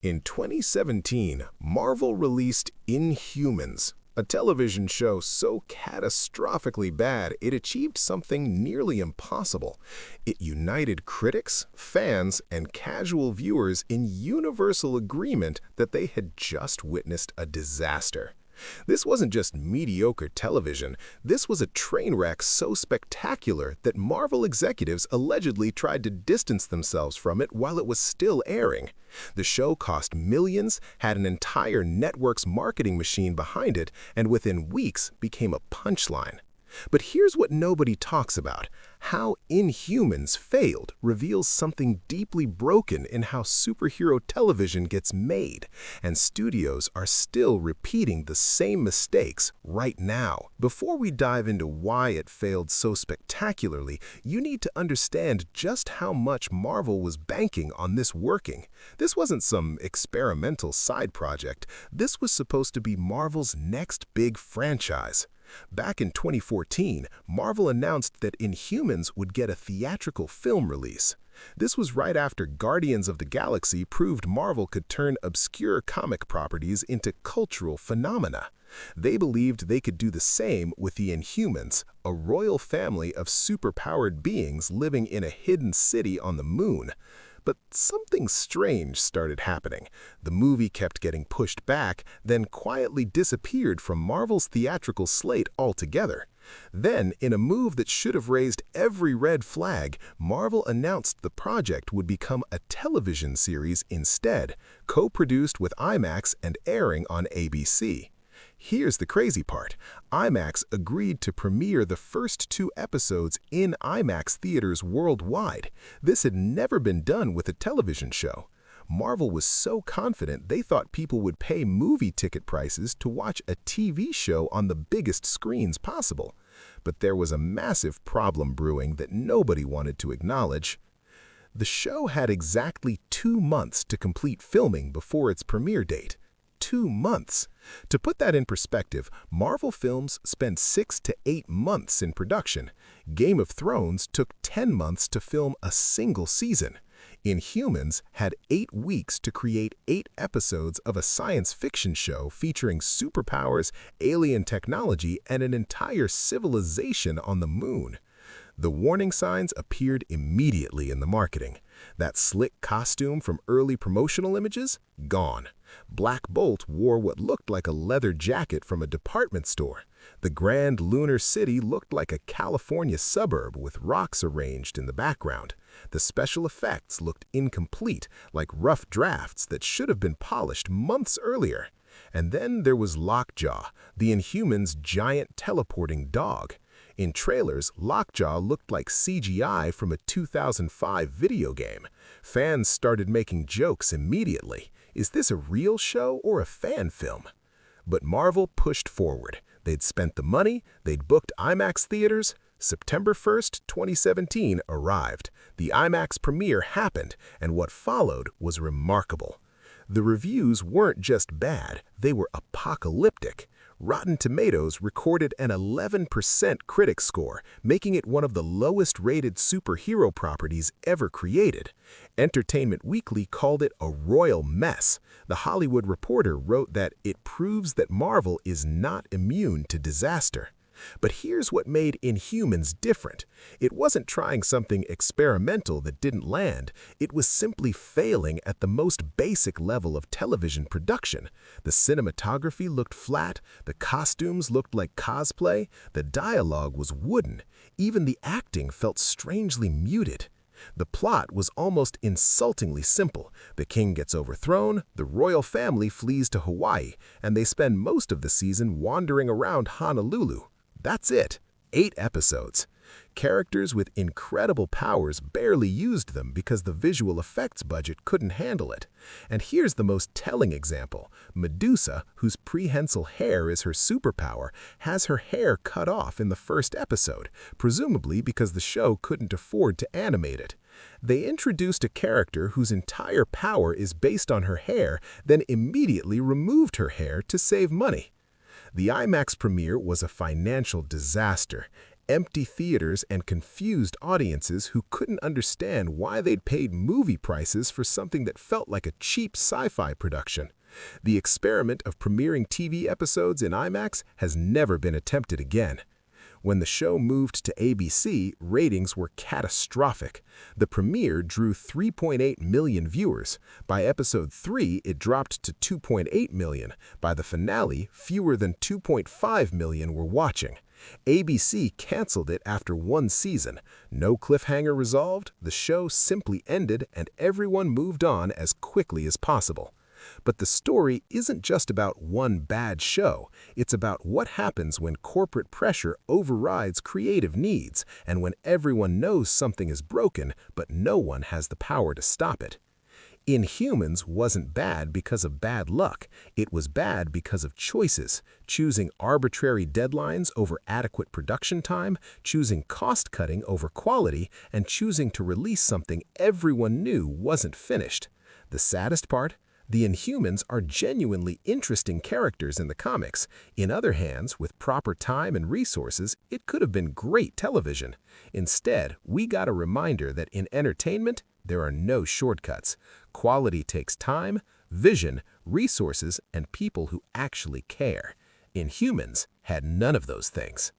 In 2017, Marvel released Inhumans, a television show so catastrophically bad it achieved something nearly impossible. It united critics, fans, and casual viewers in universal agreement that they had just witnessed a disaster. This wasn't just mediocre television, this was a train wreck so spectacular that Marvel executives allegedly tried to distance themselves from it while it was still airing. The show cost millions, had an entire network's marketing machine behind it, and within weeks became a punchline. But here's what nobody talks about. How Inhumans failed reveals something deeply broken in how superhero television gets made, and studios are still repeating the same mistakes right now. Before we dive into why it failed so spectacularly, you need to understand just how much Marvel was banking on this working. This wasn't some experimental side project. This was supposed to be Marvel's next big franchise. Back in 2014, Marvel announced that Inhumans would get a theatrical film release. This was right after Guardians of the Galaxy proved Marvel could turn obscure comic properties into cultural phenomena. They believed they could do the same with the Inhumans, a royal family of superpowered beings living in a hidden city on the moon. But something strange started happening. The movie kept getting pushed back, then quietly disappeared from Marvel's theatrical slate altogether. Then, in a move that should have raised every red flag, Marvel announced the project would become a television series instead, co-produced with IMAX and airing on ABC. Here's the crazy part. IMAX agreed to premiere the first 2 episodes in IMAX theaters worldwide. This had never been done with a television show. Marvel was so confident they thought people would pay movie ticket prices to watch a TV show on the biggest screens possible. But there was a massive problem brewing that nobody wanted to acknowledge. The show had exactly 2 months to complete filming before its premiere date. 2 months. To put that in perspective, Marvel films spend 6 to 8 months in production. Game of Thrones took 10 months to film a single season. Inhumans had 8 weeks to create 8 episodes of a science fiction show featuring superpowers, alien technology, and an entire civilization on the moon. The warning signs appeared immediately in the marketing. That slick costume from early promotional images? Gone. Black Bolt wore what looked like a leather jacket from a department store. The grand lunar city looked like a California suburb with rocks arranged in the background. The special effects looked incomplete, like rough drafts that should have been polished months earlier. And then there was Lockjaw, the Inhumans' giant teleporting dog. In trailers, Lockjaw looked like CGI from a 2005 video game. Fans started making jokes immediately. Is this a real show or a fan film? But Marvel pushed forward. They'd spent the money, they'd booked IMAX theaters. September 1st, 2017 arrived. The IMAX premiere happened, and what followed was remarkable. The reviews weren't just bad, they were apocalyptic. Rotten Tomatoes recorded an 11% critic score, making it one of the lowest-rated superhero properties ever created. Entertainment Weekly called it a royal mess. The Hollywood Reporter wrote that it proves that Marvel is not immune to disaster. But here's what made Inhumans different. It wasn't trying something experimental that didn't land. It was simply failing at the most basic level of television production. The cinematography looked flat, the costumes looked like cosplay, the dialogue was wooden. Even the acting felt strangely muted. The plot was almost insultingly simple. The king gets overthrown, the royal family flees to Hawaii, and they spend most of the season wandering around Honolulu. That's it. 8 episodes. Characters with incredible powers barely used them because the visual effects budget couldn't handle it. And here's the most telling example. Medusa, whose prehensile hair is her superpower, has her hair cut off in the first episode, presumably because the show couldn't afford to animate it. They introduced a character whose entire power is based on her hair, then immediately removed her hair to save money. The IMAX premiere was a financial disaster. empty theaters and confused audiences who couldn't understand why they'd paid movie prices for something that felt like a cheap sci-fi production. The experiment of premiering TV episodes in IMAX has never been attempted again. When the show moved to ABC, ratings were catastrophic. The premiere drew 3.8 million viewers. By episode 3, it dropped to 2.8 million. By the finale, fewer than 2.5 million were watching. ABC canceled it after one season. No cliffhanger resolved, the show simply ended, and everyone moved on as quickly as possible. But the story isn't just about one bad show. It's about what happens when corporate pressure overrides creative needs and when everyone knows something is broken, but no one has the power to stop it. Inhumans wasn't bad because of bad luck. It was bad because of choices, choosing arbitrary deadlines over adequate production time, choosing cost-cutting over quality, and choosing to release something everyone knew wasn't finished. The saddest part? The Inhumans are genuinely interesting characters in the comics. In other hands, with proper time and resources, it could have been great television. Instead, we got a reminder that in entertainment, there are no shortcuts. Quality takes time, vision, resources, and people who actually care. Inhumans had none of those things.